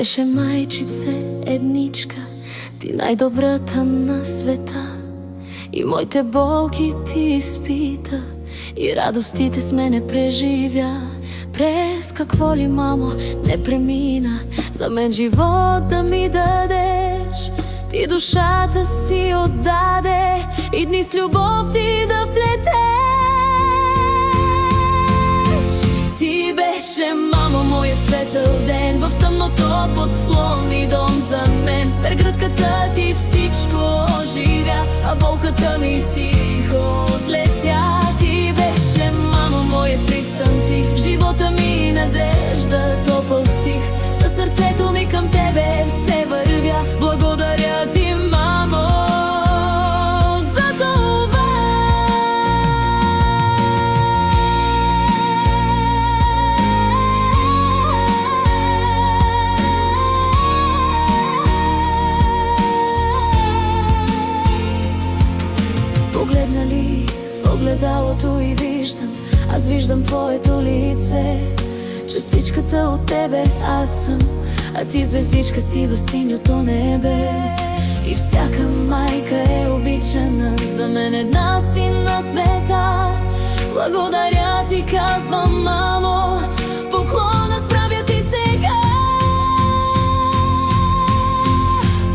беше майчице едничка, ти най-добрата на света. И моите болки ти изпита, и радостите с мене преживя. През какво ли, мамо, не премина, за мен живот да ми дадеш. Ти душата си отдаде и дни с любов ти да вплетеш. Ти беше, мамо, моят светъл ден, в тъмното подслони дом за мен. В прегръдката ти всичко оживя, а болката ми тихо отлетя. Ти беше, мамо, моят пристан тих, в живота ми надежда, топъл стих. Със сърцето ми към тебе все вървя. Благодаря ти, мамо, за това. Погледна ли в огледалото и виждам, аз виждам твоето лице. Частичката от тебе аз съм, а ти звездичка си в синьото небе. И всяка майка е обичана, за мен една си на света. Благодаря ти, казвам, мамо, поклона справя ти сега.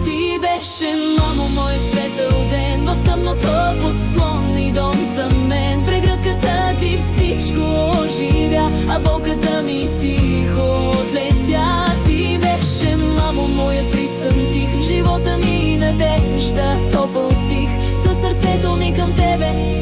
Ти беше, мамо, моят светъл ден, в тъмното подслони дом за мен. Прегръдката ти всичко оживя, а болката ми тихо отлетя. Ти беше, мамо, моят пристан тих, в живота ми надежда, топъл стих. Със сърцето ми към тебе